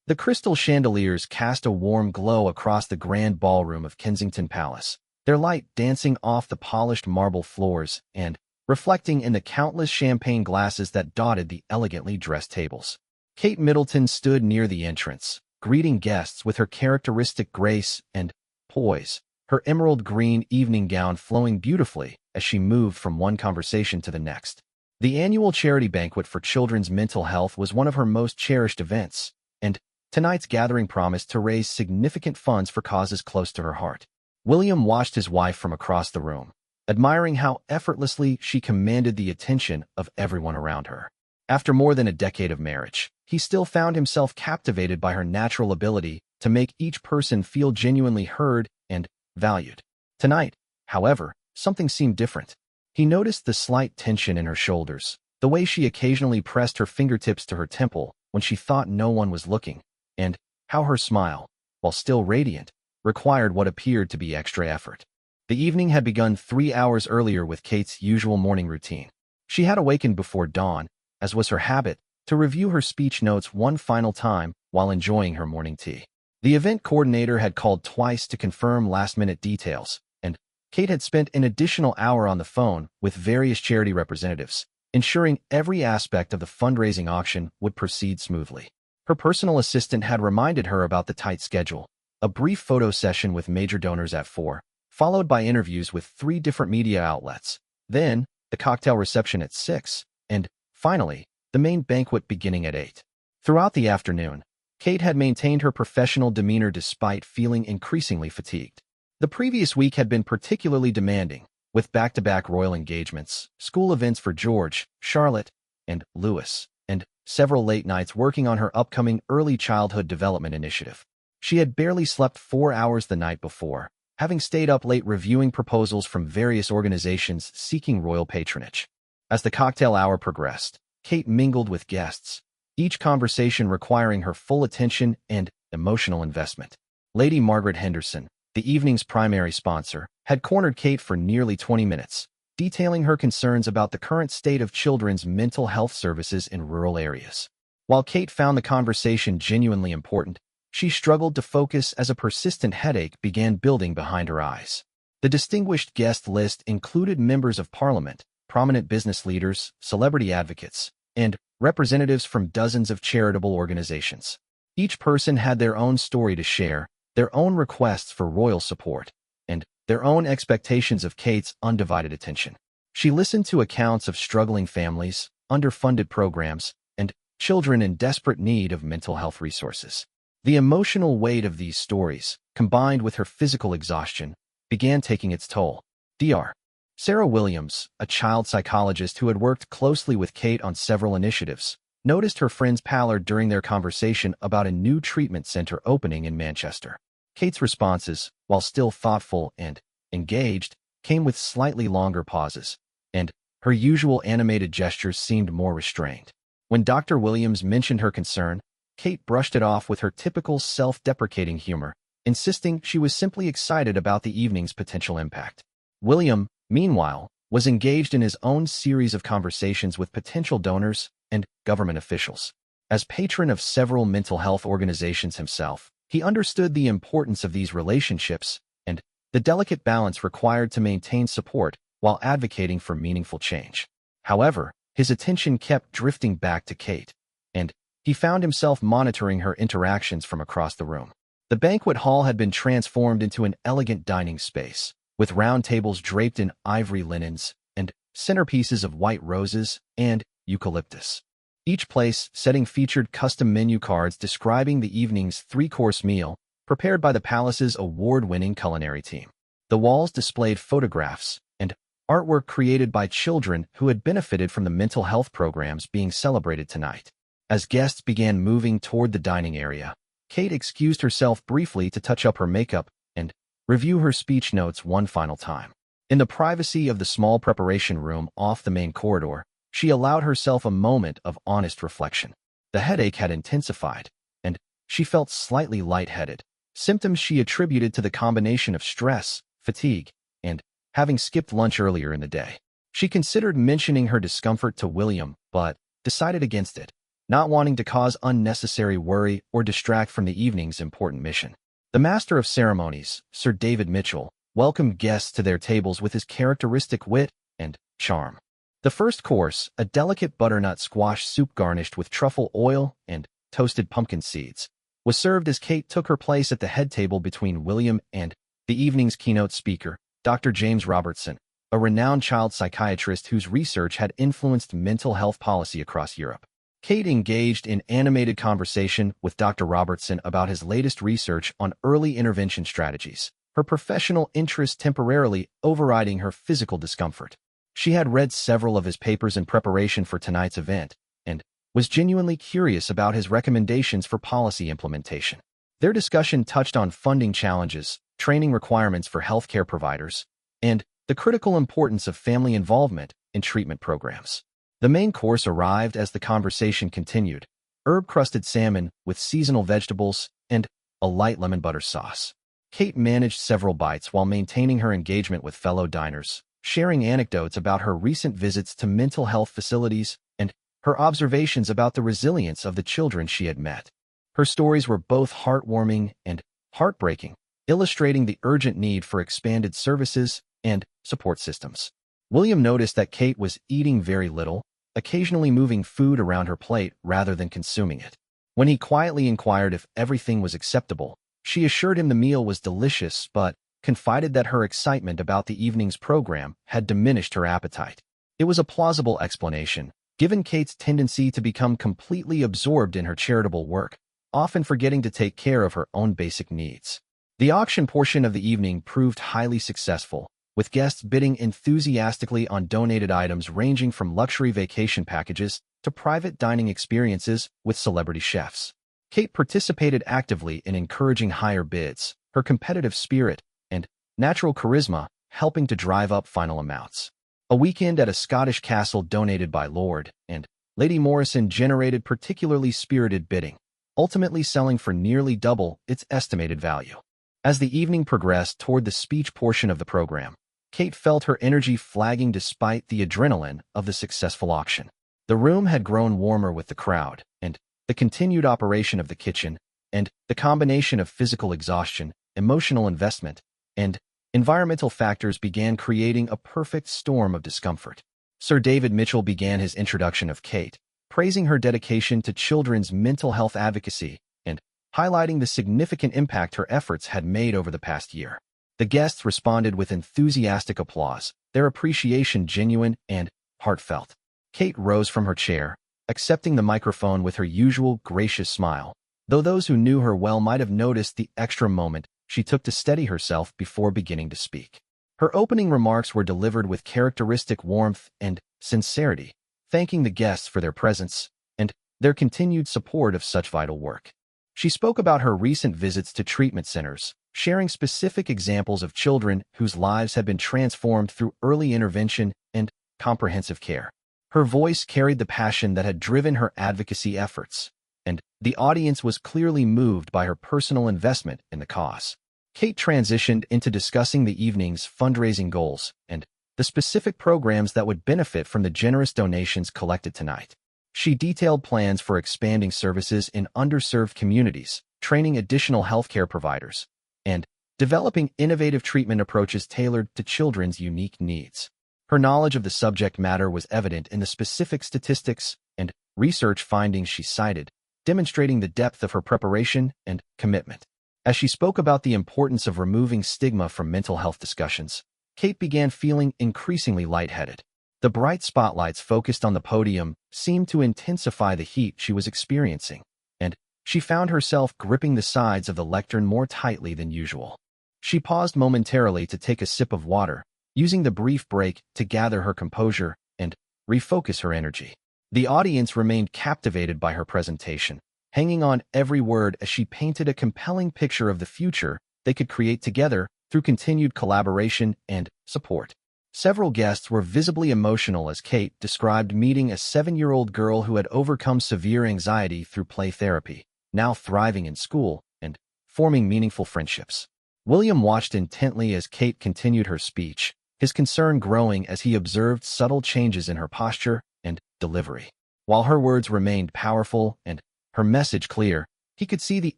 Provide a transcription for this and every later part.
The crystal chandeliers cast a warm glow across the grand ballroom of Kensington Palace, their light dancing off the polished marble floors and reflecting in the countless champagne glasses that dotted the elegantly dressed tables. Kate Middleton stood near the entrance, greeting guests with her characteristic grace and poise, her emerald green evening gown flowing beautifully as she moved from one conversation to the next. The annual charity banquet for children's mental health was one of her most cherished events, and tonight's gathering promised to raise significant funds for causes close to her heart. William watched his wife from across the room, admiring how effortlessly she commanded the attention of everyone around her. After more than a decade of marriage, he still found himself captivated by her natural ability to make each person feel genuinely heard and valued. Tonight, however, something seemed different. He noticed the slight tension in her shoulders, the way she occasionally pressed her fingertips to her temple when she thought no one was looking, and how her smile, while still radiant, required what appeared to be extra effort. The evening had begun 3 hours earlier with Kate's usual morning routine. She had awakened before dawn, as was her habit, to review her speech notes one final time while enjoying her morning tea. The event coordinator had called twice to confirm last-minute details, and Kate had spent an additional hour on the phone with various charity representatives, ensuring every aspect of the fundraising auction would proceed smoothly. Her personal assistant had reminded her about the tight schedule: a brief photo session with major donors at 4, followed by interviews with 3 different media outlets, then the cocktail reception at 6, and, finally, the main banquet beginning at 8. Throughout the afternoon, Kate had maintained her professional demeanor despite feeling increasingly fatigued. The previous week had been particularly demanding, with back-to-back royal engagements, school events for George, Charlotte, and Louis, and several late nights working on her upcoming early childhood development initiative. She had barely slept 4 hours the night before, having stayed up late reviewing proposals from various organizations seeking royal patronage. As the cocktail hour progressed, Kate mingled with guests, each conversation requiring her full attention and emotional investment. Lady Margaret Henderson, the evening's primary sponsor, had cornered Kate for nearly 20 minutes, detailing her concerns about the current state of children's mental health services in rural areas. While Kate found the conversation genuinely important, she struggled to focus as a persistent headache began building behind her eyes. The distinguished guest list included members of Parliament, prominent business leaders, celebrity advocates, and representatives from dozens of charitable organizations. Each person had their own story to share, their own requests for royal support, and their own expectations of Kate's undivided attention. She listened to accounts of struggling families, underfunded programs, and children in desperate need of mental health resources. The emotional weight of these stories, combined with her physical exhaustion, began taking its toll. Dr. Sarah Williams, a child psychologist who had worked closely with Kate on several initiatives, noticed her friend's pallor during their conversation about a new treatment center opening in Manchester. Kate's responses, while still thoughtful and engaged, came with slightly longer pauses, and her usual animated gestures seemed more restrained. When Dr. Williams mentioned her concern, Kate brushed it off with her typical self-deprecating humor, insisting she was simply excited about the evening's potential impact. William, meanwhile, was engaged in his own series of conversations with potential donors and government officials. As patron of several mental health organizations himself, he understood the importance of these relationships and the delicate balance required to maintain support while advocating for meaningful change. However, his attention kept drifting back to Kate, and he found himself monitoring her interactions from across the room. The banquet hall had been transformed into an elegant dining space, with round tables draped in ivory linens and centerpieces of white roses and eucalyptus. Each place setting featured custom menu cards describing the evening's 3-course meal, prepared by the palace's award-winning culinary team. The walls displayed photographs and artwork created by children who had benefited from the mental health programs being celebrated tonight. As guests began moving toward the dining area, Kate excused herself briefly to touch up her makeup and review her speech notes one final time. In the privacy of the small preparation room off the main corridor, she allowed herself a moment of honest reflection. The headache had intensified, and she felt slightly lightheaded, symptoms she attributed to the combination of stress, fatigue, and having skipped lunch earlier in the day. She considered mentioning her discomfort to William, but decided against it, not wanting to cause unnecessary worry or distract from the evening's important mission. The master of ceremonies, Sir David Mitchell, welcomed guests to their tables with his characteristic wit and charm. The first course, a delicate butternut squash soup garnished with truffle oil and toasted pumpkin seeds, was served as Kate took her place at the head table between William and the evening's keynote speaker, Dr. James Robertson, a renowned child psychiatrist whose research had influenced mental health policy across Europe. Kate engaged in animated conversation with Dr. Robertson about his latest research on early intervention strategies, her professional interest temporarily overriding her physical discomfort. She had read several of his papers in preparation for tonight's event and was genuinely curious about his recommendations for policy implementation. Their discussion touched on funding challenges, training requirements for healthcare providers, and the critical importance of family involvement in treatment programs. The main course arrived as the conversation continued: herb-crusted salmon with seasonal vegetables and a light lemon butter sauce. Kate managed several bites while maintaining her engagement with fellow diners, sharing anecdotes about her recent visits to mental health facilities and her observations about the resilience of the children she had met. Her stories were both heartwarming and heartbreaking, illustrating the urgent need for expanded services and support systems. William noticed that Kate was eating very little, occasionally moving food around her plate rather than consuming it. When he quietly inquired if everything was acceptable, she assured him the meal was delicious but confided that her excitement about the evening's program had diminished her appetite. It was a plausible explanation, given Kate's tendency to become completely absorbed in her charitable work, often forgetting to take care of her own basic needs. The auction portion of the evening proved highly successful, with guests bidding enthusiastically on donated items ranging from luxury vacation packages to private dining experiences with celebrity chefs. Kate participated actively in encouraging higher bids, her competitive spirit and natural charisma helping to drive up final amounts. A weekend at a Scottish castle donated by Lord and Lady Morrison generated particularly spirited bidding, ultimately selling for nearly double its estimated value. As the evening progressed toward the speech portion of the program, Kate felt her energy flagging despite the adrenaline of the successful auction. The room had grown warmer with the crowd, and the continued operation of the kitchen, and the combination of physical exhaustion, emotional investment, and environmental factors began creating a perfect storm of discomfort. Sir David Mitchell began his introduction of Kate, praising her dedication to children's mental health advocacy and highlighting the significant impact her efforts had made over the past year. The guests responded with enthusiastic applause, their appreciation genuine and heartfelt. Kate rose from her chair, accepting the microphone with her usual gracious smile, though those who knew her well might have noticed the extra moment she took to steady herself before beginning to speak. Her opening remarks were delivered with characteristic warmth and sincerity, thanking the guests for their presence and their continued support of such vital work. She spoke about her recent visits to treatment centers, sharing specific examples of children whose lives had been transformed through early intervention and comprehensive care. Her voice carried the passion that had driven her advocacy efforts, and the audience was clearly moved by her personal investment in the cause. Kate transitioned into discussing the evening's fundraising goals and the specific programs that would benefit from the generous donations collected tonight. She detailed plans for expanding services in underserved communities, training additional healthcare providers, and developing innovative treatment approaches tailored to children's unique needs. Her knowledge of the subject matter was evident in the specific statistics and research findings she cited, demonstrating the depth of her preparation and commitment. As she spoke about the importance of removing stigma from mental health discussions, Kate began feeling increasingly lightheaded. The bright spotlights focused on the podium seemed to intensify the heat she was experiencing, and she found herself gripping the sides of the lectern more tightly than usual. She paused momentarily to take a sip of water, using the brief break to gather her composure and refocus her energy. The audience remained captivated by her presentation, hanging on every word as she painted a compelling picture of the future they could create together through continued collaboration and support. Several guests were visibly emotional as Kate described meeting a 7-year-old girl who had overcome severe anxiety through play therapy, now thriving in school and forming meaningful friendships. William watched intently as Kate continued her speech, his concern growing as he observed subtle changes in her posture and delivery. While her words remained powerful and her message clear, he could see the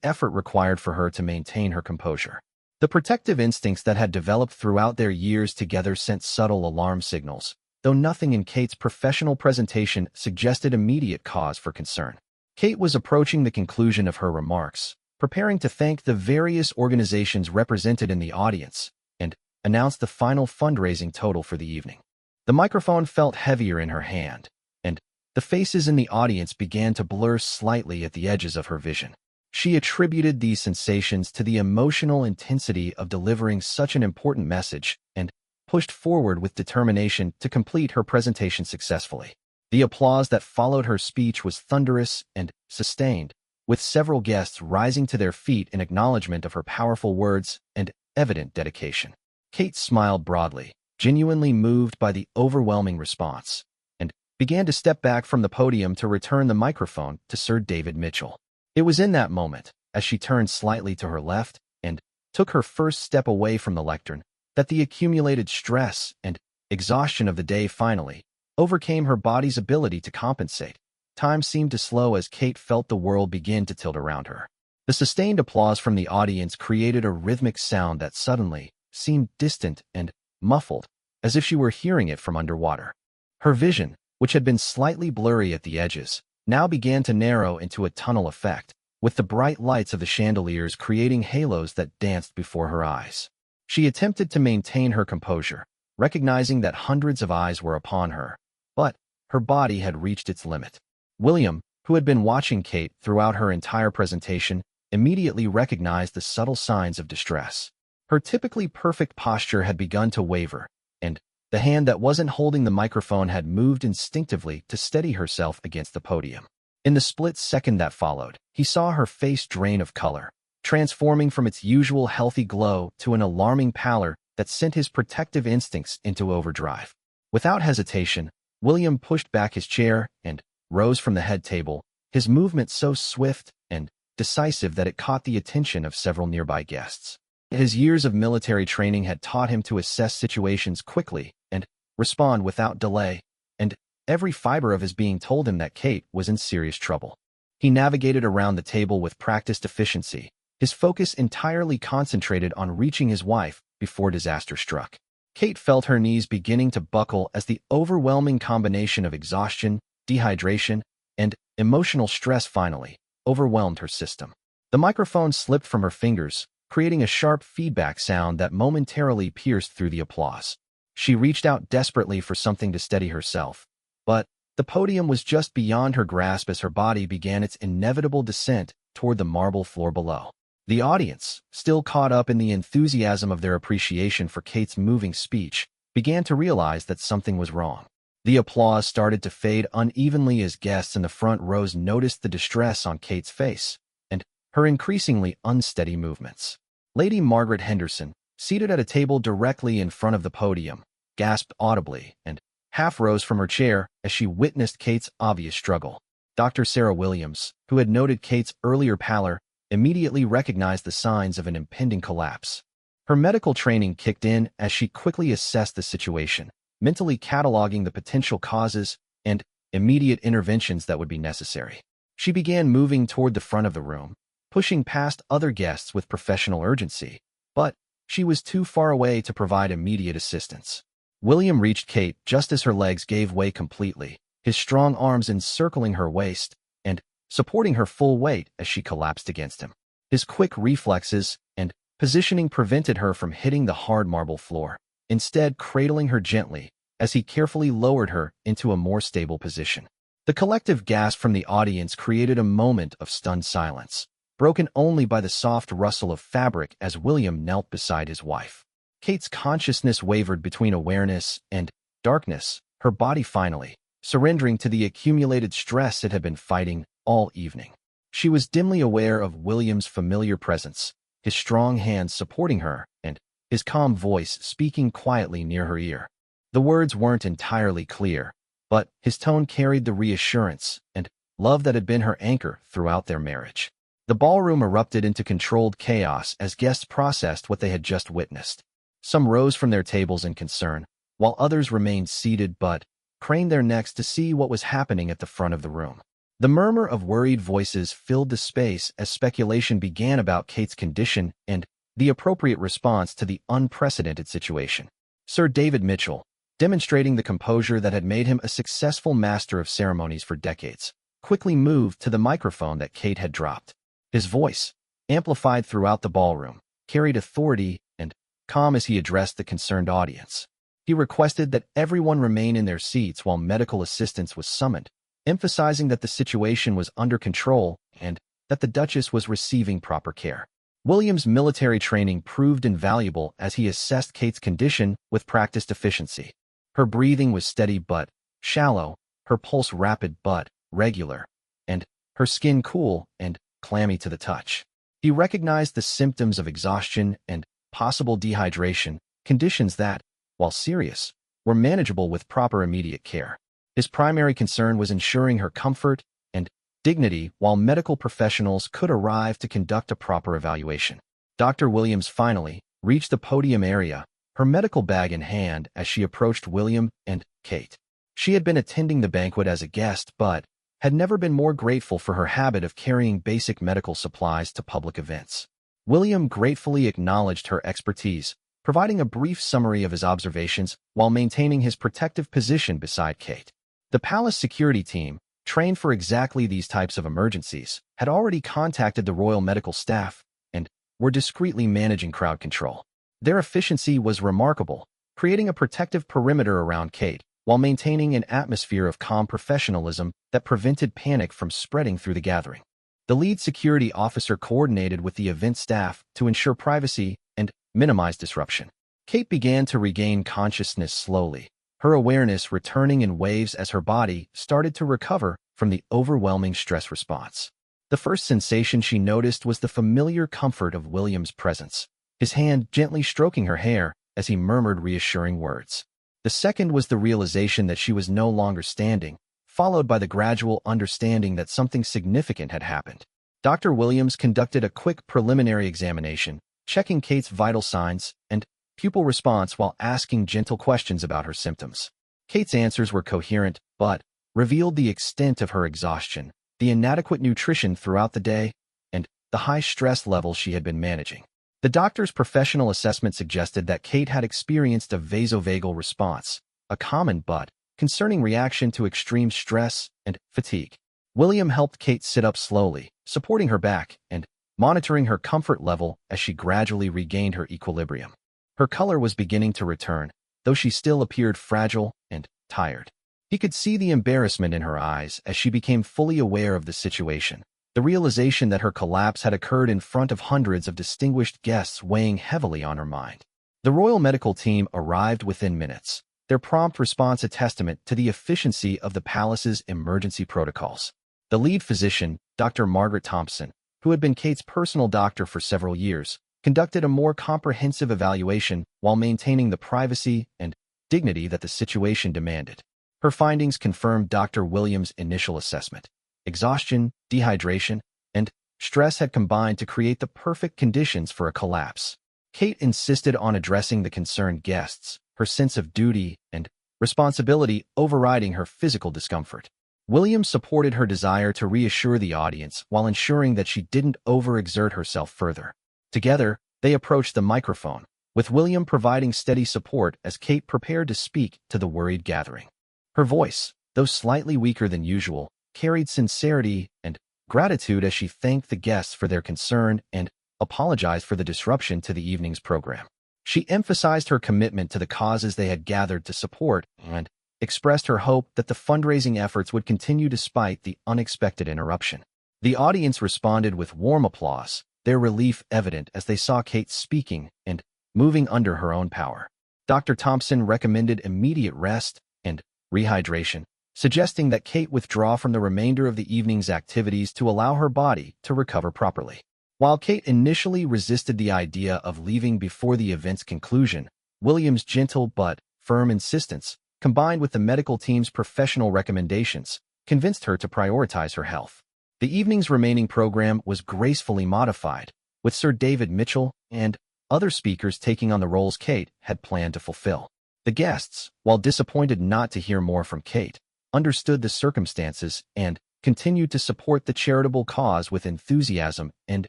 effort required for her to maintain her composure. The protective instincts that had developed throughout their years together sent subtle alarm signals, though nothing in Kate's professional presentation suggested immediate cause for concern. Kate was approaching the conclusion of her remarks, preparing to thank the various organizations represented in the audience, and announce the final fundraising total for the evening. The microphone felt heavier in her hand, and the faces in the audience began to blur slightly at the edges of her vision. She attributed these sensations to the emotional intensity of delivering such an important message and pushed forward with determination to complete her presentation successfully. The applause that followed her speech was thunderous and sustained, with several guests rising to their feet in acknowledgement of her powerful words and evident dedication. Kate smiled broadly, genuinely moved by the overwhelming response, and began to step back from the podium to return the microphone to Sir David Mitchell. It was in that moment, as she turned slightly to her left and took her first step away from the lectern, that the accumulated stress and exhaustion of the day finally overcame her body's ability to compensate. Time seemed to slow as Kate felt the world begin to tilt around her. The sustained applause from the audience created a rhythmic sound that suddenly seemed distant and muffled, as if she were hearing it from underwater. Her vision, which had been slightly blurry at the edges, now began to narrow into a tunnel effect, with the bright lights of the chandeliers creating halos that danced before her eyes. She attempted to maintain her composure, recognizing that hundreds of eyes were upon her, but her body had reached its limit. William, who had been watching Kate throughout her entire presentation, immediately recognized the subtle signs of distress. Her typically perfect posture had begun to waver, and the hand that wasn't holding the microphone had moved instinctively to steady herself against the podium. In the split second that followed, he saw her face drain of color, transforming from its usual healthy glow to an alarming pallor that sent his protective instincts into overdrive. Without hesitation, William pushed back his chair and rose from the head table, his movement so swift and decisive that it caught the attention of several nearby guests. His years of military training had taught him to assess situations quickly and respond without delay, and every fiber of his being told him that Kate was in serious trouble. He navigated around the table with practiced efficiency, his focus entirely concentrated on reaching his wife before disaster struck. Kate felt her knees beginning to buckle as the overwhelming combination of exhaustion, dehydration, and emotional stress finally overwhelmed her system. The microphone slipped from her fingers, creating a sharp feedback sound that momentarily pierced through the applause. She reached out desperately for something to steady herself, but the podium was just beyond her grasp as her body began its inevitable descent toward the marble floor below. The audience, still caught up in the enthusiasm of their appreciation for Kate's moving speech, began to realize that something was wrong. The applause started to fade unevenly as guests in the front rows noticed the distress on Kate's face and her increasingly unsteady movements. Lady Margaret Henderson, seated at a table directly in front of the podium, gasped audibly and half rose from her chair as she witnessed Kate's obvious struggle. Dr. Sarah Williams, who had noted Kate's earlier pallor, immediately recognized the signs of an impending collapse. Her medical training kicked in as she quickly assessed the situation, mentally cataloging the potential causes and immediate interventions that would be necessary. She began moving toward the front of the room, pushing past other guests with professional urgency, but she was too far away to provide immediate assistance. William reached Kate just as her legs gave way completely, his strong arms encircling her waist and supporting her full weight as she collapsed against him. His quick reflexes and positioning prevented her from hitting the hard marble floor, instead cradling her gently as he carefully lowered her into a more stable position. The collective gasp from the audience created a moment of stunned silence, broken only by the soft rustle of fabric as William knelt beside his wife. Kate's consciousness wavered between awareness and darkness, her body finally surrendering to the accumulated stress it had been fighting all evening. She was dimly aware of William's familiar presence, his strong hands supporting her, and his calm voice speaking quietly near her ear. The words weren't entirely clear, but his tone carried the reassurance and love that had been her anchor throughout their marriage. The ballroom erupted into controlled chaos as guests processed what they had just witnessed. Some rose from their tables in concern, while others remained seated but craned their necks to see what was happening at the front of the room. The murmur of worried voices filled the space as speculation began about Kate's condition and the appropriate response to the unprecedented situation. Sir David Mitchell, demonstrating the composure that had made him a successful master of ceremonies for decades, quickly moved to the microphone that Kate had dropped. His voice, amplified throughout the ballroom, carried authority and calm as he addressed the concerned audience. He requested that everyone remain in their seats while medical assistance was summoned, emphasizing that the situation was under control and that the Duchess was receiving proper care. William's military training proved invaluable as he assessed Kate's condition with practiced efficiency. Her breathing was steady but shallow, her pulse rapid but regular, and her skin cool and clammy to the touch. He recognized the symptoms of exhaustion and possible dehydration, conditions that, while serious, were manageable with proper immediate care. His primary concern was ensuring her comfort and dignity while medical professionals could arrive to conduct a proper evaluation. Dr. Williams finally reached the podium area, her medical bag in hand as she approached William and Kate. She had been attending the banquet as a guest but had never been more grateful for her habit of carrying basic medical supplies to public events. William gratefully acknowledged her expertise, providing a brief summary of his observations while maintaining his protective position beside Kate. The palace security team, trained for exactly these types of emergencies, had already contacted the royal medical staff and were discreetly managing crowd control. Their efficiency was remarkable, creating a protective perimeter around Kate while maintaining an atmosphere of calm professionalism that prevented panic from spreading through the gathering. The lead security officer coordinated with the event staff to ensure privacy and minimize disruption. Kate began to regain consciousness slowly, her awareness returning in waves as her body started to recover from the overwhelming stress response. The first sensation she noticed was the familiar comfort of William's presence, his hand gently stroking her hair as he murmured reassuring words. The second was the realization that she was no longer standing, followed by the gradual understanding that something significant had happened. Dr. Williams conducted a quick preliminary examination, checking Kate's vital signs and pupil response while asking gentle questions about her symptoms. Kate's answers were coherent, but revealed the extent of her exhaustion, the inadequate nutrition throughout the day, and the high stress levels she had been managing. The doctor's professional assessment suggested that Kate had experienced a vasovagal response, a common but concerning reaction to extreme stress and fatigue. William helped Kate sit up slowly, supporting her back and monitoring her comfort level as she gradually regained her equilibrium. Her color was beginning to return, though she still appeared fragile and tired. He could see the embarrassment in her eyes as she became fully aware of the situation, the realization that her collapse had occurred in front of hundreds of distinguished guests weighing heavily on her mind. The royal medical team arrived within minutes, their prompt response a testament to the efficiency of the palace's emergency protocols. The lead physician, Dr. Margaret Thompson, who had been Kate's personal doctor for several years, conducted a more comprehensive evaluation while maintaining the privacy and dignity that the situation demanded. Her findings confirmed Dr. Williams' initial assessment. Exhaustion, dehydration, and stress had combined to create the perfect conditions for a collapse. Kate insisted on addressing the concerned guests, her sense of duty and responsibility overriding her physical discomfort. Williams supported her desire to reassure the audience while ensuring that she didn't overexert herself further. Together, they approached the microphone, with William providing steady support as Kate prepared to speak to the worried gathering. Her voice, though slightly weaker than usual, carried sincerity and gratitude as she thanked the guests for their concern and apologized for the disruption to the evening's program. She emphasized her commitment to the causes they had gathered to support and expressed her hope that the fundraising efforts would continue despite the unexpected interruption. The audience responded with warm applause, their relief evident as they saw Kate speaking and moving under her own power. Dr. Thompson recommended immediate rest and rehydration, suggesting that Kate withdraw from the remainder of the evening's activities to allow her body to recover properly. While Kate initially resisted the idea of leaving before the event's conclusion, William's gentle but firm insistence, combined with the medical team's professional recommendations, convinced her to prioritize her health. The evening's remaining program was gracefully modified, with Sir David Mitchell and other speakers taking on the roles Kate had planned to fulfill. The guests, while disappointed not to hear more from Kate, understood the circumstances and continued to support the charitable cause with enthusiasm and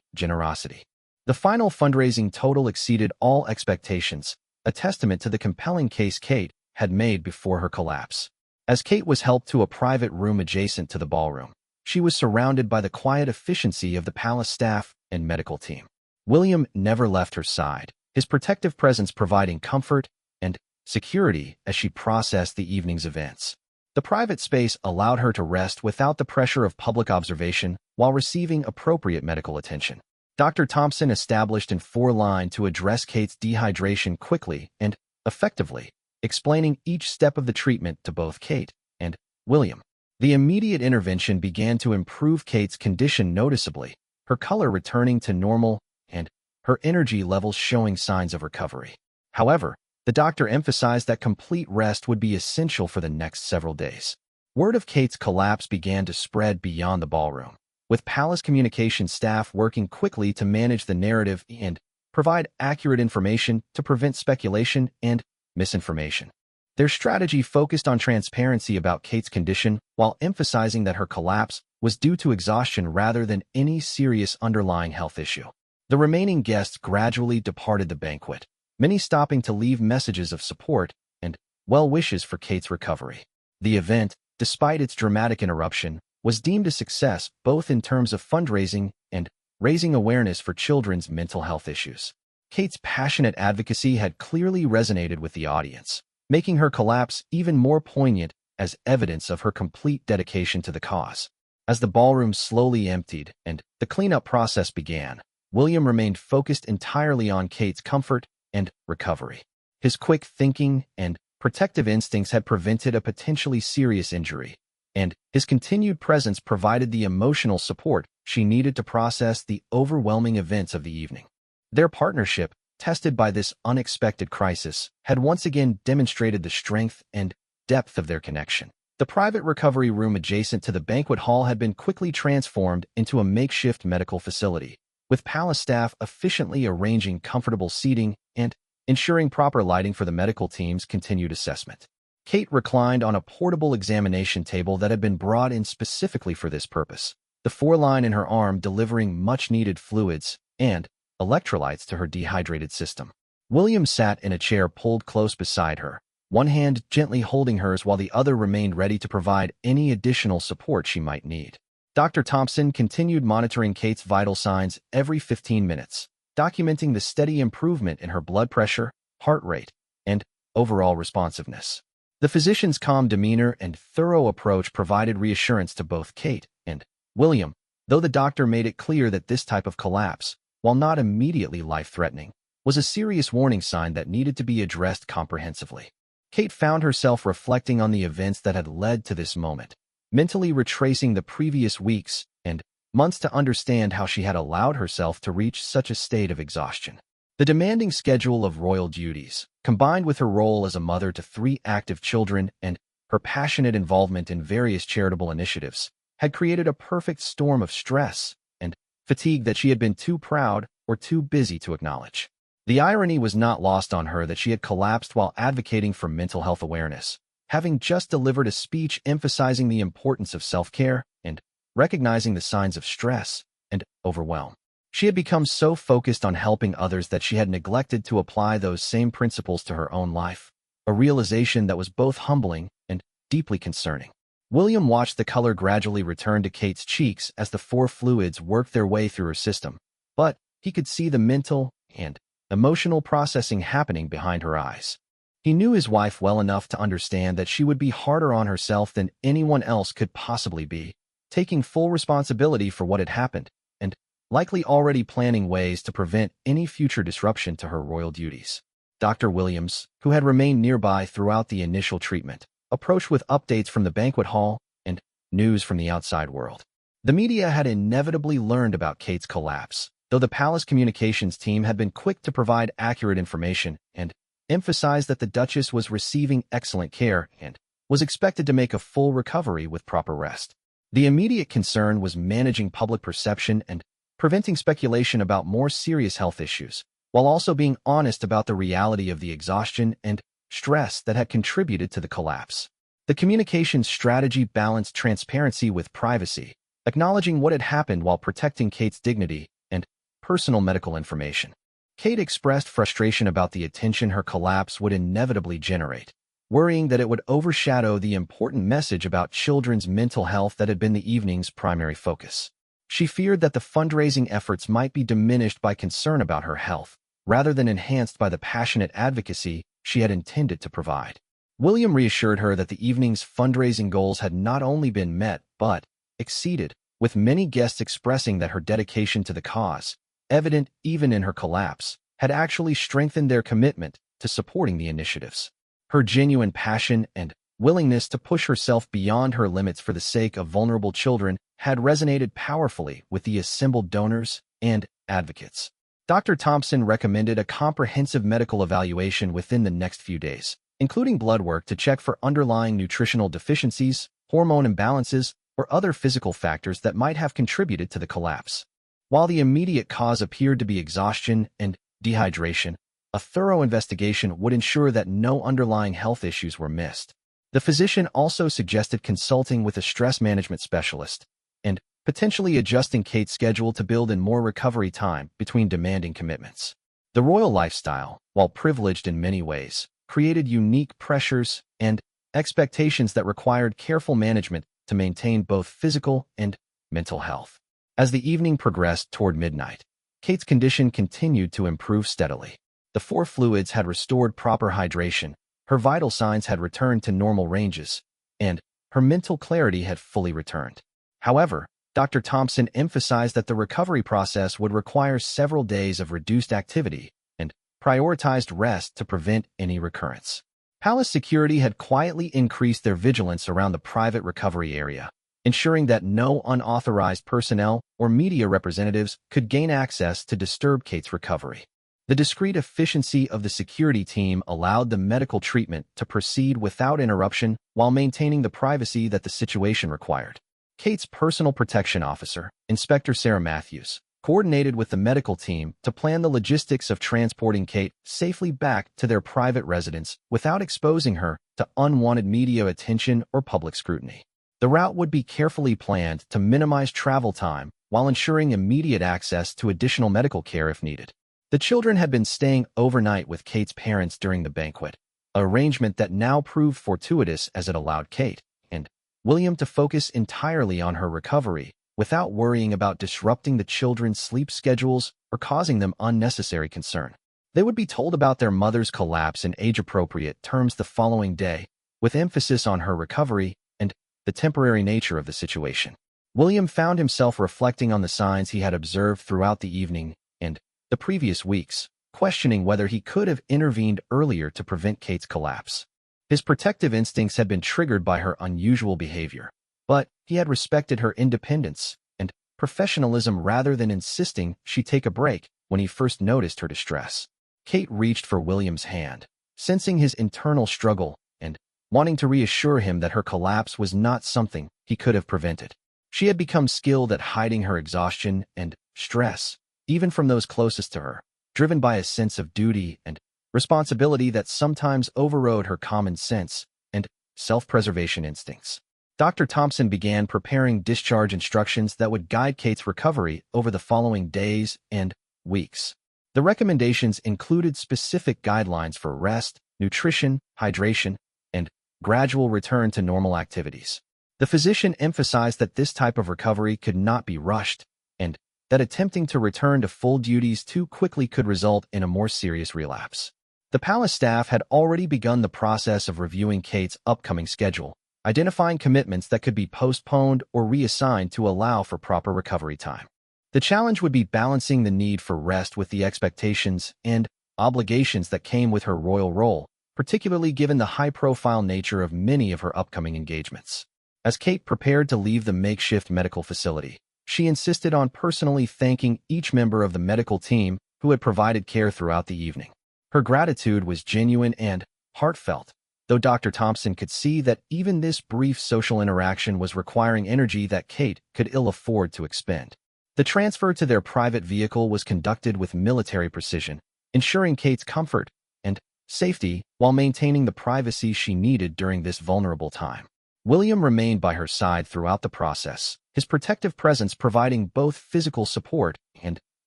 generosity. The final fundraising total exceeded all expectations, a testament to the compelling case Kate had made before her collapse. As Kate was helped to a private room adjacent to the ballroom, she was surrounded by the quiet efficiency of the palace staff and medical team. William never left her side, his protective presence providing comfort and security as she processed the evening's events. The private space allowed her to rest without the pressure of public observation while receiving appropriate medical attention. Dr. Thompson established in 4 lines to address Kate's dehydration quickly and effectively, explaining each step of the treatment to both Kate and William. The immediate intervention began to improve Kate's condition noticeably, her color returning to normal and her energy levels showing signs of recovery. However, the doctor emphasized that complete rest would be essential for the next several days. Word of Kate's collapse began to spread beyond the ballroom, with palace communications staff working quickly to manage the narrative and provide accurate information to prevent speculation and misinformation. Their strategy focused on transparency about Kate's condition while emphasizing that her collapse was due to exhaustion rather than any serious underlying health issue. The remaining guests gradually departed the banquet, many stopping to leave messages of support and well wishes for Kate's recovery. The event, despite its dramatic interruption, was deemed a success both in terms of fundraising and raising awareness for children's mental health issues. Kate's passionate advocacy had clearly resonated with the audience, making her collapse even more poignant as evidence of her complete dedication to the cause. As the ballroom slowly emptied and the cleanup process began, William remained focused entirely on Kate's comfort and recovery. His quick thinking and protective instincts had prevented a potentially serious injury, and his continued presence provided the emotional support she needed to process the overwhelming events of the evening. Their partnership, tested by this unexpected crisis, had once again demonstrated the strength and depth of their connection. The private recovery room adjacent to the banquet hall had been quickly transformed into a makeshift medical facility, with palace staff efficiently arranging comfortable seating and ensuring proper lighting for the medical team's continued assessment. Kate reclined on a portable examination table that had been brought in specifically for this purpose, the 4-line in her arm delivering much-needed fluids and electrolytes to her dehydrated system. William sat in a chair pulled close beside her, one hand gently holding hers while the other remained ready to provide any additional support she might need. Dr. Thompson continued monitoring Kate's vital signs every 15 minutes, documenting the steady improvement in her blood pressure, heart rate, and overall responsiveness. The physician's calm demeanor and thorough approach provided reassurance to both Kate and William, though the doctor made it clear that this type of collapse, while not immediately life-threatening, was a serious warning sign that needed to be addressed comprehensively. Kate found herself reflecting on the events that had led to this moment, mentally retracing the previous weeks and months to understand how she had allowed herself to reach such a state of exhaustion. The demanding schedule of royal duties, combined with her role as a mother to 3 active children and her passionate involvement in various charitable initiatives, had created a perfect storm of stress and fatigue that she had been too proud or too busy to acknowledge. The irony was not lost on her that she had collapsed while advocating for mental health awareness, having just delivered a speech emphasizing the importance of self-care and recognizing the signs of stress and overwhelm. She had become so focused on helping others that she had neglected to apply those same principles to her own life, a realization that was both humbling and deeply concerning. William watched the color gradually return to Kate's cheeks as the 4 fluids worked their way through her system, but he could see the mental and emotional processing happening behind her eyes. He knew his wife well enough to understand that she would be harder on herself than anyone else could possibly be, taking full responsibility for what had happened, and likely already planning ways to prevent any future disruption to her royal duties. Dr. Williams, who had remained nearby throughout the initial treatment, approached with updates from the banquet hall and news from the outside world. The media had inevitably learned about Kate's collapse, though the palace communications team had been quick to provide accurate information and emphasized that the Duchess was receiving excellent care and was expected to make a full recovery with proper rest. The immediate concern was managing public perception and preventing speculation about more serious health issues, while also being honest about the reality of the exhaustion and stress that had contributed to the collapse. The communication strategy balanced transparency with privacy, acknowledging what had happened while protecting Kate's dignity and personal medical information. Kate expressed frustration about the attention her collapse would inevitably generate, worrying that it would overshadow the important message about children's mental health that had been the evening's primary focus. She feared that the fundraising efforts might be diminished by concern about her health, rather than enhanced by the passionate advocacy she had intended to provide. William reassured her that the evening's fundraising goals had not only been met but exceeded, with many guests expressing that her dedication to the cause, evident even in her collapse, had actually strengthened their commitment to supporting the initiatives. Her genuine passion and willingness to push herself beyond her limits for the sake of vulnerable children had resonated powerfully with the assembled donors and advocates. Dr. Thompson recommended a comprehensive medical evaluation within the next few days, including blood work to check for underlying nutritional deficiencies, hormone imbalances, or other physical factors that might have contributed to the collapse. While the immediate cause appeared to be exhaustion and dehydration, a thorough investigation would ensure that no underlying health issues were missed. The physician also suggested consulting with a stress management specialist and potentially adjusting Kate's schedule to build in more recovery time between demanding commitments. The royal lifestyle, while privileged in many ways, created unique pressures and expectations that required careful management to maintain both physical and mental health. As the evening progressed toward midnight, Kate's condition continued to improve steadily. The four fluids had restored proper hydration, her vital signs had returned to normal ranges, and her mental clarity had fully returned. However, Dr. Thompson emphasized that the recovery process would require several days of reduced activity and prioritized rest to prevent any recurrence. Palace security had quietly increased their vigilance around the private recovery area, ensuring that no unauthorized personnel or media representatives could gain access to disturb Kate's recovery. The discreet efficiency of the security team allowed the medical treatment to proceed without interruption while maintaining the privacy that the situation required. Kate's personal protection officer, Inspector Sarah Matthews, coordinated with the medical team to plan the logistics of transporting Kate safely back to their private residence without exposing her to unwanted media attention or public scrutiny. The route would be carefully planned to minimize travel time while ensuring immediate access to additional medical care if needed. The children had been staying overnight with Kate's parents during the banquet, an arrangement that now proved fortuitous as it allowed Kate and William to focus entirely on her recovery without worrying about disrupting the children's sleep schedules or causing them unnecessary concern. They would be told about their mother's collapse in age-appropriate terms the following day, with emphasis on her recovery and the temporary nature of the situation. William found himself reflecting on the signs he had observed throughout the evening and the previous weeks, questioning whether he could have intervened earlier to prevent Kate's collapse. His protective instincts had been triggered by her unusual behavior, but he had respected her independence and professionalism rather than insisting she take a break when he first noticed her distress. Kate reached for William's hand, sensing his internal struggle and wanting to reassure him that her collapse was not something he could have prevented. She had become skilled at hiding her exhaustion and stress, even from those closest to her, driven by a sense of duty and responsibility that sometimes overrode her common sense and self-preservation instincts. Dr. Thompson began preparing discharge instructions that would guide Kate's recovery over the following days and weeks. The recommendations included specific guidelines for rest, nutrition, hydration, and gradual return to normal activities. The physician emphasized that this type of recovery could not be rushed, and that attempting to return to full duties too quickly could result in a more serious relapse. The palace staff had already begun the process of reviewing Kate's upcoming schedule, identifying commitments that could be postponed or reassigned to allow for proper recovery time. The challenge would be balancing the need for rest with the expectations and obligations that came with her royal role, particularly given the high-profile nature of many of her upcoming engagements. As Kate prepared to leave the makeshift medical facility, she insisted on personally thanking each member of the medical team who had provided care throughout the evening. Her gratitude was genuine and heartfelt, though Dr. Thompson could see that even this brief social interaction was requiring energy that Kate could ill afford to expend. The transfer to their private vehicle was conducted with military precision, ensuring Kate's comfort and safety while maintaining the privacy she needed during this vulnerable time. William remained by her side throughout the process, his protective presence providing both physical support and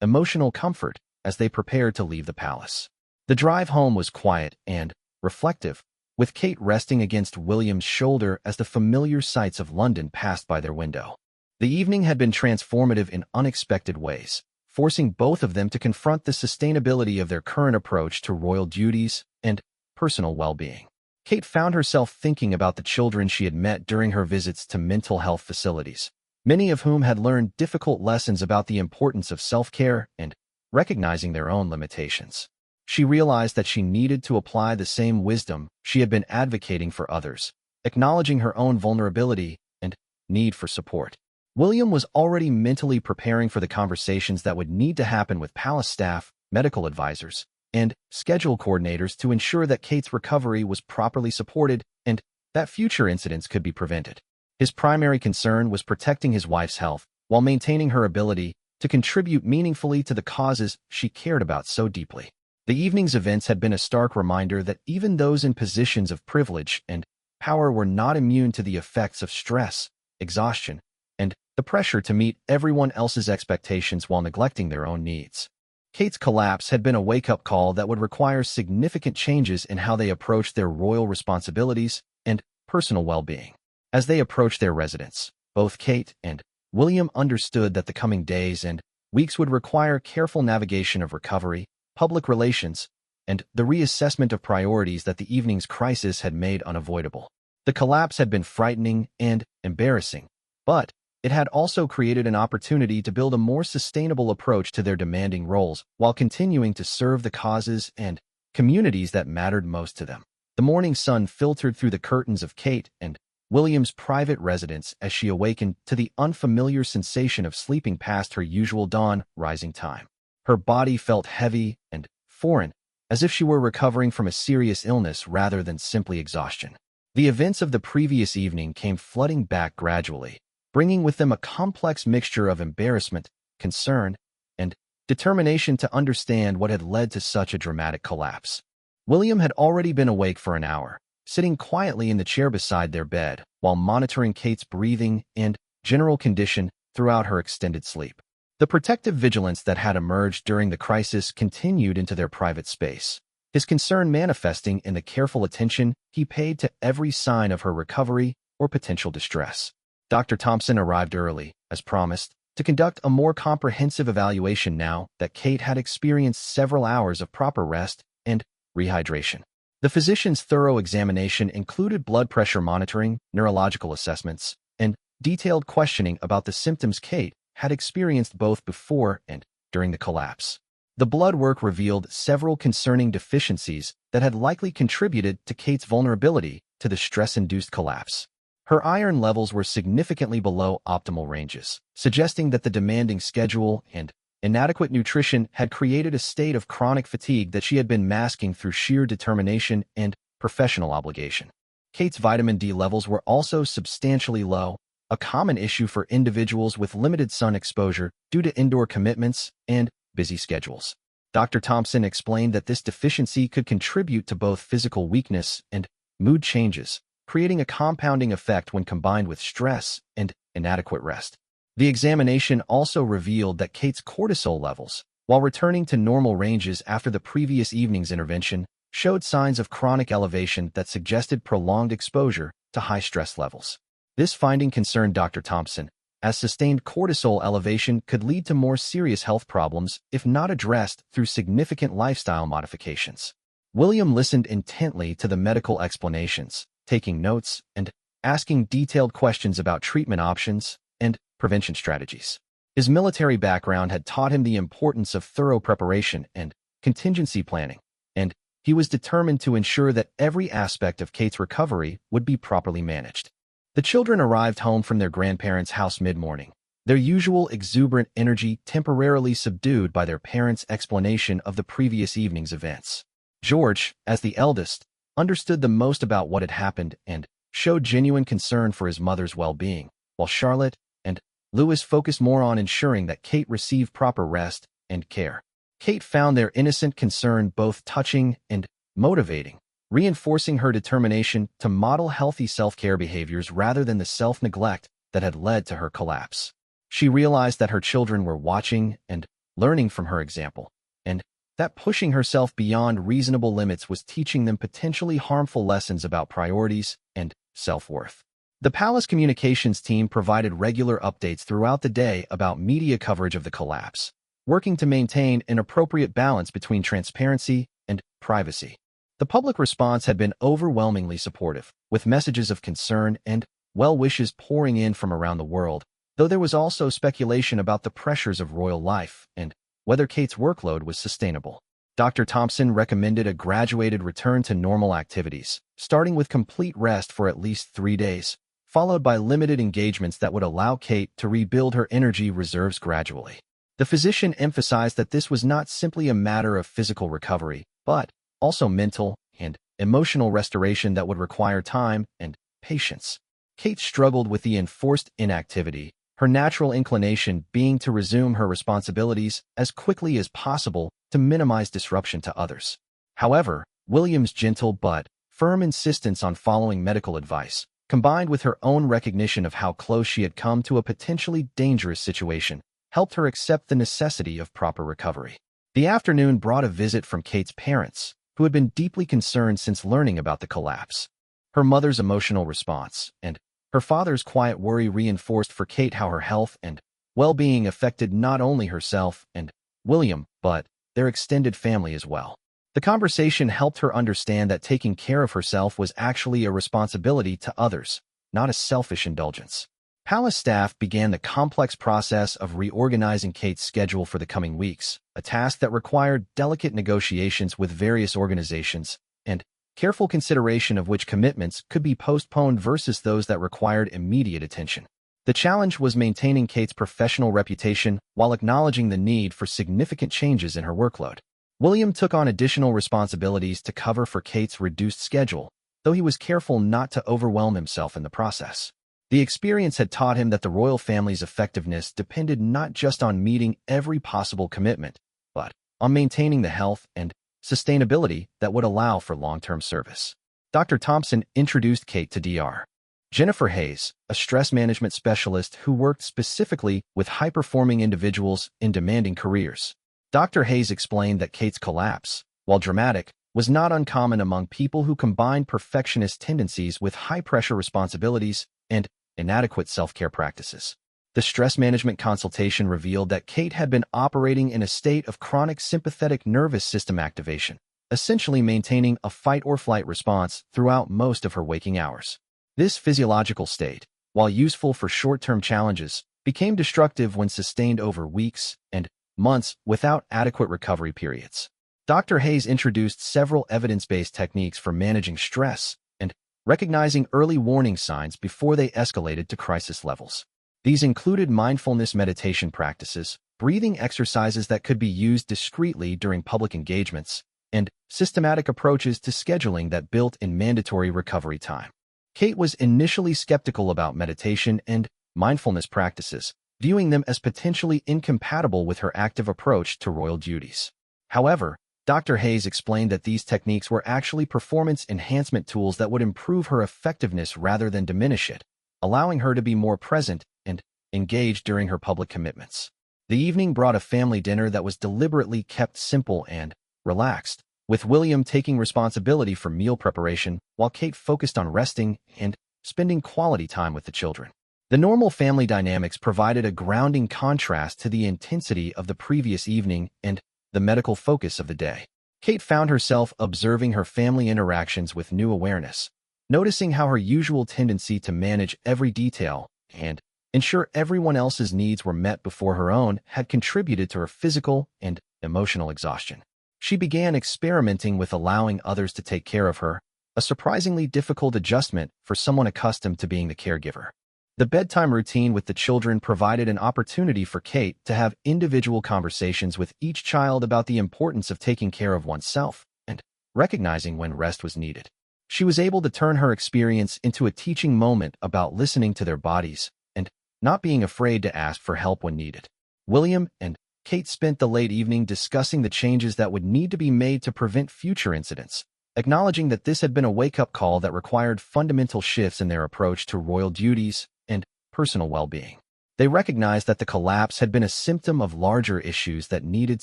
emotional comfort as they prepared to leave the palace. The drive home was quiet and reflective, with Kate resting against William's shoulder as the familiar sights of London passed by their window. The evening had been transformative in unexpected ways, forcing both of them to confront the sustainability of their current approach to royal duties and personal well-being. Kate found herself thinking about the children she had met during her visits to mental health facilities, many of whom had learned difficult lessons about the importance of self-care and recognizing their own limitations. She realized that she needed to apply the same wisdom she had been advocating for others, acknowledging her own vulnerability and need for support. William was already mentally preparing for the conversations that would need to happen with palace staff, medical advisors, and schedule coordinators to ensure that Kate's recovery was properly supported and that future incidents could be prevented. His primary concern was protecting his wife's health while maintaining her ability to contribute meaningfully to the causes she cared about so deeply. The evening's events had been a stark reminder that even those in positions of privilege and power were not immune to the effects of stress, exhaustion, and the pressure to meet everyone else's expectations while neglecting their own needs. Kate's collapse had been a wake-up call that would require significant changes in how they approached their royal responsibilities and personal well-being. As they approached their residence, both Kate and William understood that the coming days and weeks would require careful navigation of recovery, public relations, and the reassessment of priorities that the evening's crisis had made unavoidable. The collapse had been frightening and embarrassing, but it had also created an opportunity to build a more sustainable approach to their demanding roles while continuing to serve the causes and communities that mattered most to them. The morning sun filtered through the curtains of Kate and William's private residence as she awakened to the unfamiliar sensation of sleeping past her usual dawn-rising time. Her body felt heavy and foreign, as if she were recovering from a serious illness rather than simply exhaustion. The events of the previous evening came flooding back gradually, bringing with them a complex mixture of embarrassment, concern, and determination to understand what had led to such a dramatic collapse. William had already been awake for an hour, sitting quietly in the chair beside their bed while monitoring Kate's breathing and general condition throughout her extended sleep. The protective vigilance that had emerged during the crisis continued into their private space, his concern manifesting in the careful attention he paid to every sign of her recovery or potential distress. Dr. Thompson arrived early, as promised, to conduct a more comprehensive evaluation now that Kate had experienced several hours of proper rest and rehydration. The physician's thorough examination included blood pressure monitoring, neurological assessments, and detailed questioning about the symptoms Kate had experienced both before and during the collapse. The blood work revealed several concerning deficiencies that had likely contributed to Kate's vulnerability to the stress-induced collapse. Her iron levels were significantly below optimal ranges, suggesting that the demanding schedule and inadequate nutrition had created a state of chronic fatigue that she had been masking through sheer determination and professional obligation. Kate's vitamin D levels were also substantially low, a common issue for individuals with limited sun exposure due to indoor commitments and busy schedules. Dr. Thompson explained that this deficiency could contribute to both physical weakness and mood changes, creating a compounding effect when combined with stress and inadequate rest. The examination also revealed that Kate's cortisol levels, while returning to normal ranges after the previous evening's intervention, showed signs of chronic elevation that suggested prolonged exposure to high stress levels. This finding concerned Dr. Thompson, as sustained cortisol elevation could lead to more serious health problems if not addressed through significant lifestyle modifications. William listened intently to the medical explanations, taking notes and asking detailed questions about treatment options and prevention strategies. His military background had taught him the importance of thorough preparation and contingency planning, and he was determined to ensure that every aspect of Kate's recovery would be properly managed. The children arrived home from their grandparents' house mid-morning, their usual exuberant energy temporarily subdued by their parents' explanation of the previous evening's events. George, as the eldest, understood the most about what had happened and showed genuine concern for his mother's well-being, while Charlotte and Louis focused more on ensuring that Kate received proper rest and care. Kate found their innocent concern both touching and motivating, reinforcing her determination to model healthy self-care behaviors rather than the self-neglect that had led to her collapse. She realized that her children were watching and learning from her example, and that pushing herself beyond reasonable limits was teaching them potentially harmful lessons about priorities and self-worth. The palace communications team provided regular updates throughout the day about media coverage of the collapse, working to maintain an appropriate balance between transparency and privacy. The public response had been overwhelmingly supportive, with messages of concern and well wishes pouring in from around the world, though there was also speculation about the pressures of royal life and whether Kate's workload was sustainable. Dr. Thompson recommended a graduated return to normal activities, starting with complete rest for at least 3 days, followed by limited engagements that would allow Kate to rebuild her energy reserves gradually. The physician emphasized that this was not simply a matter of physical recovery, but also mental and emotional restoration that would require time and patience. Kate struggled with the enforced inactivity, her natural inclination being to resume her responsibilities as quickly as possible to minimize disruption to others. However, William's gentle but firm insistence on following medical advice, combined with her own recognition of how close she had come to a potentially dangerous situation, helped her accept the necessity of proper recovery. The afternoon brought a visit from Kate's parents, who had been deeply concerned since learning about the collapse. Her mother's emotional response and her father's quiet worry reinforced for Kate how her health and well-being affected not only herself and William, but their extended family as well. The conversation helped her understand that taking care of herself was actually a responsibility to others, not a selfish indulgence. Palace staff began the complex process of reorganizing Kate's schedule for the coming weeks, a task that required delicate negotiations with various organizations and careful consideration of which commitments could be postponed versus those that required immediate attention. The challenge was maintaining Kate's professional reputation while acknowledging the need for significant changes in her workload. William took on additional responsibilities to cover for Kate's reduced schedule, though he was careful not to overwhelm himself in the process. The experience had taught him that the royal family's effectiveness depended not just on meeting every possible commitment, but on maintaining the health and sustainability that would allow for long-term service. Dr. Thompson introduced Kate to Dr. Jennifer Hayes, a stress management specialist who worked specifically with high-performing individuals in demanding careers. Dr. Hayes explained that Kate's collapse, while dramatic, was not uncommon among people who combined perfectionist tendencies with high-pressure responsibilities and inadequate self-care practices. The stress management consultation revealed that Kate had been operating in a state of chronic sympathetic nervous system activation, essentially maintaining a fight-or-flight response throughout most of her waking hours. This physiological state, while useful for short-term challenges, became destructive when sustained over weeks and months without adequate recovery periods. Dr. Hayes introduced several evidence-based techniques for managing stress and recognizing early warning signs before they escalated to crisis levels. These included mindfulness meditation practices, breathing exercises that could be used discreetly during public engagements, and systematic approaches to scheduling that built in mandatory recovery time. Kate was initially skeptical about meditation and mindfulness practices, viewing them as potentially incompatible with her active approach to royal duties. However, Dr. Hayes explained that these techniques were actually performance enhancement tools that would improve her effectiveness rather than diminish it, allowing her to be more present and engaged during her public commitments. The evening brought a family dinner that was deliberately kept simple and relaxed, with William taking responsibility for meal preparation while Kate focused on resting and spending quality time with the children. The normal family dynamics provided a grounding contrast to the intensity of the previous evening and the medical focus of the day. Kate found herself observing her family interactions with new awareness, noticing how her usual tendency to manage every detail and ensure everyone else's needs were met before her own had contributed to her physical and emotional exhaustion. She began experimenting with allowing others to take care of her, a surprisingly difficult adjustment for someone accustomed to being the caregiver. The bedtime routine with the children provided an opportunity for Kate to have individual conversations with each child about the importance of taking care of oneself and recognizing when rest was needed. She was able to turn her experience into a teaching moment about listening to their bodies and not being afraid to ask for help when needed. William and Kate spent the late evening discussing the changes that would need to be made to prevent future incidents, acknowledging that this had been a wake-up call that required fundamental shifts in their approach to royal duties and personal well-being. They recognized that the collapse had been a symptom of larger issues that needed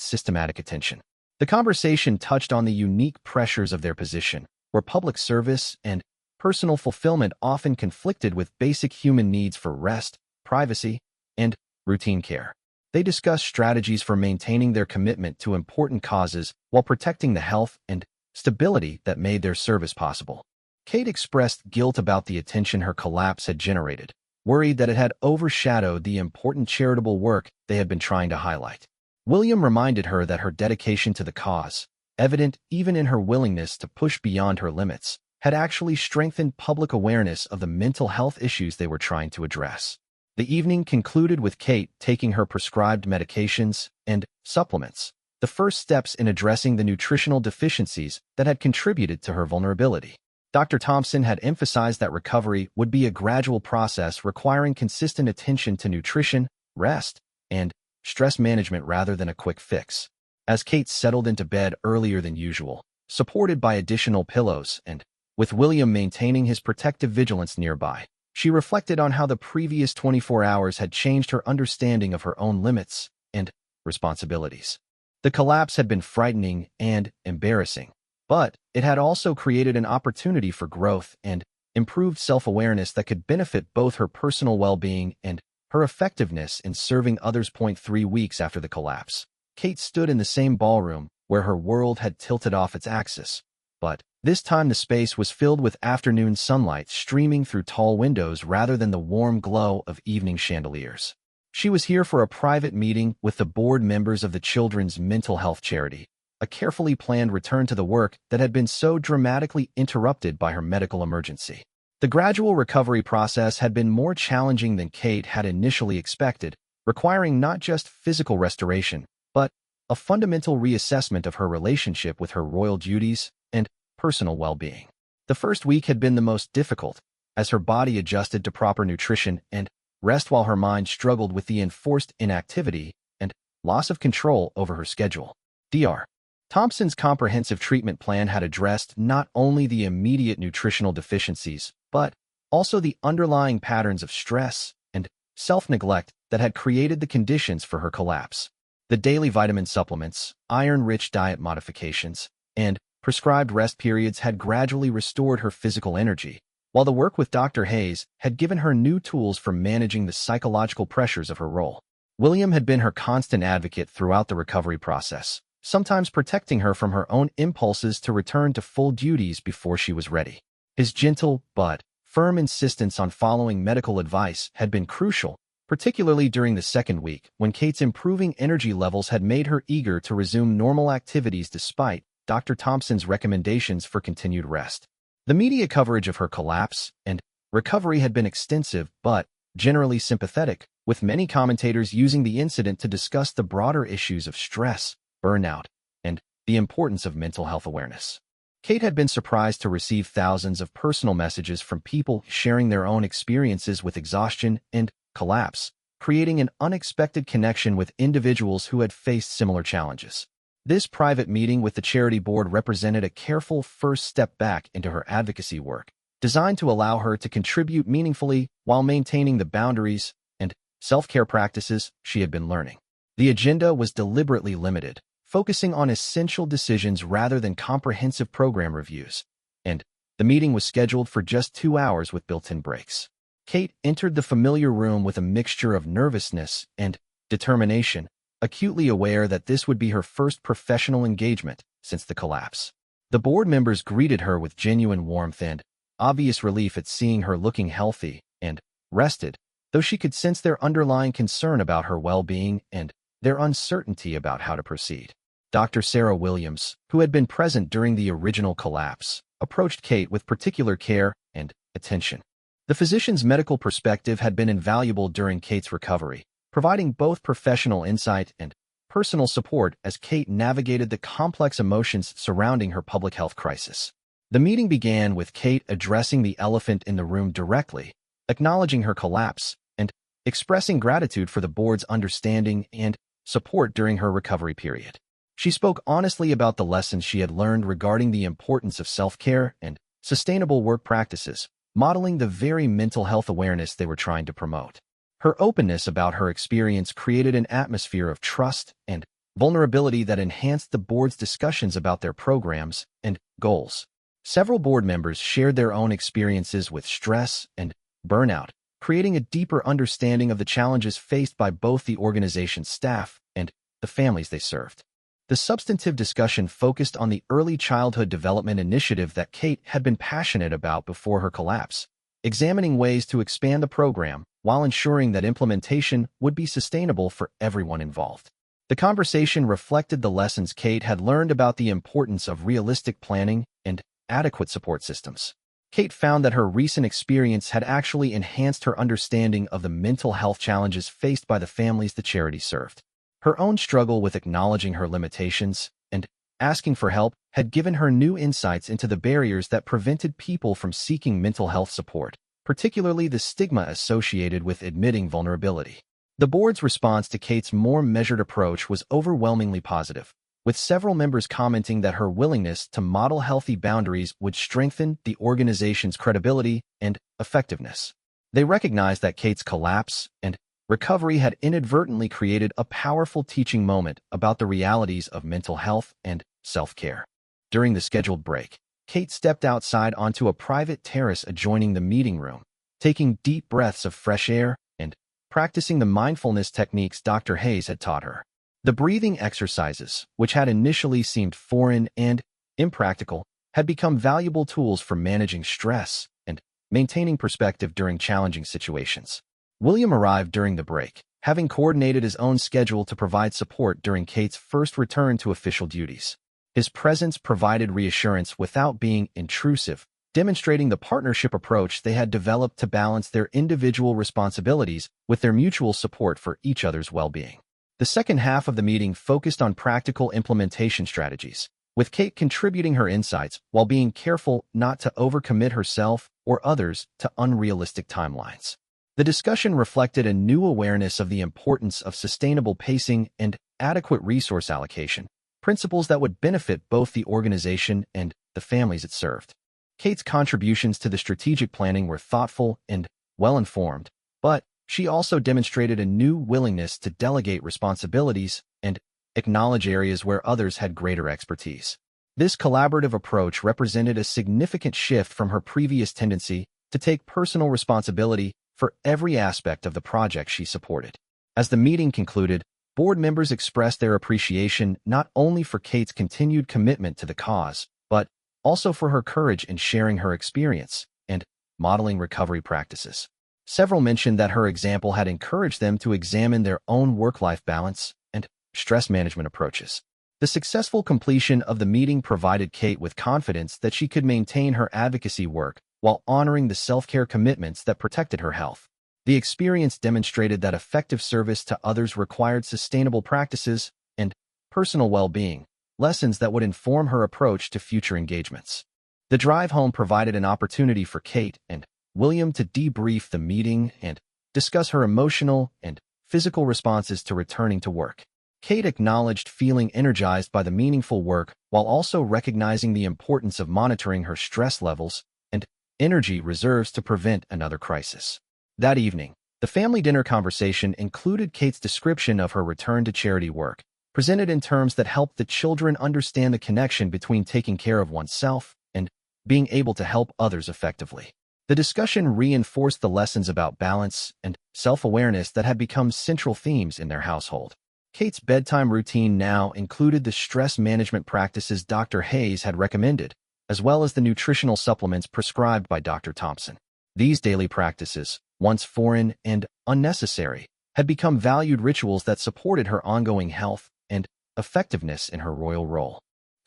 systematic attention. The conversation touched on the unique pressures of their position, where public service and personal fulfillment often conflicted with basic human needs for rest, privacy, and routine care. They discussed strategies for maintaining their commitment to important causes while protecting the health and stability that made their service possible. Kate expressed guilt about the attention her collapse had generated, worried that it had overshadowed the important charitable work they had been trying to highlight. William reminded her that her dedication to the cause, evident even in her willingness to push beyond her limits, had actually strengthened public awareness of the mental health issues they were trying to address. The evening concluded with Kate taking her prescribed medications and supplements, the first steps in addressing the nutritional deficiencies that had contributed to her vulnerability. Dr. Thompson had emphasized that recovery would be a gradual process requiring consistent attention to nutrition, rest, and stress management rather than a quick fix. As Kate settled into bed earlier than usual, supported by additional pillows and with William maintaining his protective vigilance nearby, she reflected on how the previous 24 hours had changed her understanding of her own limits and responsibilities. The collapse had been frightening and embarrassing, but it had also created an opportunity for growth and improved self-awareness that could benefit both her personal well-being and her effectiveness in serving others. 3 weeks after the collapse, Kate stood in the same ballroom where her world had tilted off its axis, but this time the space was filled with afternoon sunlight streaming through tall windows rather than the warm glow of evening chandeliers. She was here for a private meeting with the board members of the Children's Mental Health Charity, a carefully planned return to the work that had been so dramatically interrupted by her medical emergency. The gradual recovery process had been more challenging than Kate had initially expected, requiring not just physical restoration, but a fundamental reassessment of her relationship with her royal duties and personal well-being. The first week had been the most difficult, as her body adjusted to proper nutrition and rest while her mind struggled with the enforced inactivity and loss of control over her schedule. Dr. Thompson's comprehensive treatment plan had addressed not only the immediate nutritional deficiencies, but also the underlying patterns of stress and self-neglect that had created the conditions for her collapse. The daily vitamin supplements, iron-rich diet modifications, and prescribed rest periods had gradually restored her physical energy, while the work with Dr. Hayes had given her new tools for managing the psychological pressures of her role. William had been her constant advocate throughout the recovery process, sometimes protecting her from her own impulses to return to full duties before she was ready. His gentle but firm insistence on following medical advice had been crucial, particularly during the second week, when Kate's improving energy levels had made her eager to resume normal activities despite Dr. Thompson's recommendations for continued rest. The media coverage of her collapse and recovery had been extensive but generally sympathetic, with many commentators using the incident to discuss the broader issues of stress, burnout, and the importance of mental health awareness. Kate had been surprised to receive thousands of personal messages from people sharing their own experiences with exhaustion and collapse, creating an unexpected connection with individuals who had faced similar challenges. This private meeting with the charity board represented a careful first step back into her advocacy work, designed to allow her to contribute meaningfully while maintaining the boundaries and self-care practices she had been learning. The agenda was deliberately limited, focusing on essential decisions rather than comprehensive program reviews, and the meeting was scheduled for just 2 hours with built-in breaks. Kate entered the familiar room with a mixture of nervousness and determination, acutely aware that this would be her first professional engagement since the collapse. The board members greeted her with genuine warmth and obvious relief at seeing her looking healthy and rested, though she could sense their underlying concern about her well-being and their uncertainty about how to proceed. Dr. Sarah Williams, who had been present during the original collapse, approached Kate with particular care and attention. The physician's medical perspective had been invaluable during Kate's recovery, providing both professional insight and personal support as Kate navigated the complex emotions surrounding her public health crisis. The meeting began with Kate addressing the elephant in the room directly, acknowledging her collapse, and expressing gratitude for the board's understanding and support during her recovery period. She spoke honestly about the lessons she had learned regarding the importance of self-care and sustainable work practices, modeling the very mental health awareness they were trying to promote. Her openness about her experience created an atmosphere of trust and vulnerability that enhanced the board's discussions about their programs and goals. Several board members shared their own experiences with stress and burnout, creating a deeper understanding of the challenges faced by both the organization's staff and the families they served. The substantive discussion focused on the early childhood development initiative that Kate had been passionate about before her collapse, examining ways to expand the program while ensuring that implementation would be sustainable for everyone involved. The conversation reflected the lessons Kate had learned about the importance of realistic planning and adequate support systems. Kate found that her recent experience had actually enhanced her understanding of the mental health challenges faced by the families the charity served. Her own struggle with acknowledging her limitations and asking for help had given her new insights into the barriers that prevented people from seeking mental health support, particularly the stigma associated with admitting vulnerability. The board's response to Kate's more measured approach was overwhelmingly positive, with several members commenting that her willingness to model healthy boundaries would strengthen the organization's credibility and effectiveness. They recognized that Kate's collapse and recovery had inadvertently created a powerful teaching moment about the realities of mental health and self-care. During the scheduled break, Kate stepped outside onto a private terrace adjoining the meeting room, taking deep breaths of fresh air and practicing the mindfulness techniques Dr. Hayes had taught her. The breathing exercises, which had initially seemed foreign and impractical, had become valuable tools for managing stress and maintaining perspective during challenging situations. William arrived during the break, having coordinated his own schedule to provide support during Kate's first return to official duties. His presence provided reassurance without being intrusive, demonstrating the partnership approach they had developed to balance their individual responsibilities with their mutual support for each other's well-being. The second half of the meeting focused on practical implementation strategies, with Kate contributing her insights while being careful not to overcommit herself or others to unrealistic timelines. The discussion reflected a new awareness of the importance of sustainable pacing and adequate resource allocation, principles that would benefit both the organization and the families it served. Kate's contributions to the strategic planning were thoughtful and well-informed, but she also demonstrated a new willingness to delegate responsibilities and acknowledge areas where others had greater expertise. This collaborative approach represented a significant shift from her previous tendency to take personal responsibility for every aspect of the project she supported. As the meeting concluded, board members expressed their appreciation not only for Kate's continued commitment to the cause, but also for her courage in sharing her experience and modeling recovery practices. Several mentioned that her example had encouraged them to examine their own work-life balance and stress management approaches. The successful completion of the meeting provided Kate with confidence that she could maintain her advocacy work while honoring the self-care commitments that protected her health. The experience demonstrated that effective service to others required sustainable practices and personal well-being, lessons that would inform her approach to future engagements. The drive home provided an opportunity for Kate and William to debrief the meeting and discuss her emotional and physical responses to returning to work. Kate acknowledged feeling energized by the meaningful work while also recognizing the importance of monitoring her stress levels and energy reserves to prevent another crisis. That evening, the family dinner conversation included Kate's description of her return to charity work, presented in terms that helped the children understand the connection between taking care of oneself and being able to help others effectively. The discussion reinforced the lessons about balance and self-awareness that had become central themes in their household. Kate's bedtime routine now included the stress management practices Dr. Hayes had recommended, as well as the nutritional supplements prescribed by Dr. Thompson. These daily practices, once foreign and unnecessary, had become valued rituals that supported her ongoing health and effectiveness in her royal role.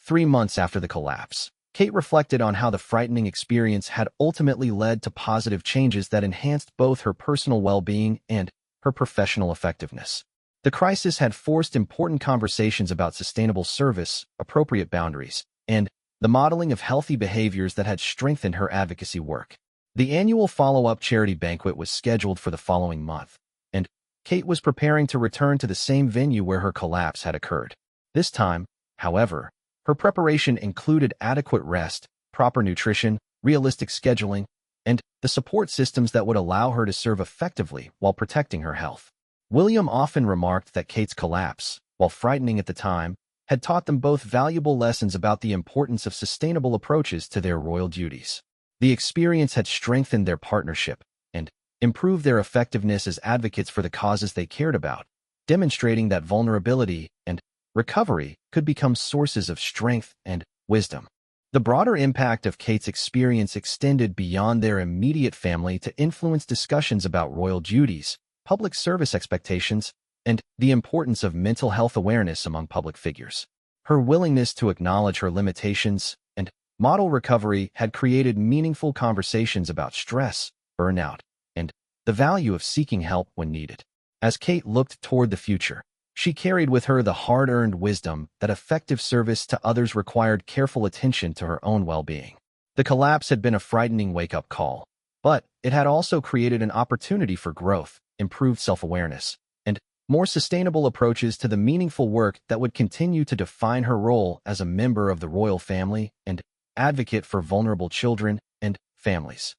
3 months after the collapse, Kate reflected on how the frightening experience had ultimately led to positive changes that enhanced both her personal well-being and her professional effectiveness. The crisis had forced important conversations about sustainable service, appropriate boundaries, and the modeling of healthy behaviors that had strengthened her advocacy work. The annual follow-up charity banquet was scheduled for the following month, and Kate was preparing to return to the same venue where her collapse had occurred. This time, However, her preparation included adequate rest, proper nutrition, realistic scheduling, and the support systems that would allow her to serve effectively while protecting her health. William often remarked that Kate's collapse, while frightening at the time, had taught them both valuable lessons about the importance of sustainable approaches to their royal duties. The experience had strengthened their partnership and improved their effectiveness as advocates for the causes they cared about, demonstrating that vulnerability and recovery could become sources of strength and wisdom. The broader impact of Kate's experience extended beyond their immediate family to influence discussions about royal duties, public service expectations, and the importance of mental health awareness among public figures. Her willingness to acknowledge her limitations and model recovery had created meaningful conversations about stress, burnout, and the value of seeking help when needed. As Kate looked toward the future, she carried with her the hard-earned wisdom that effective service to others required careful attention to her own well-being. The collapse had been a frightening wake-up call, but it had also created an opportunity for growth, improved self-awareness, and more sustainable approaches to the meaningful work that would continue to define her role as a member of the royal family and advocate for vulnerable children and families.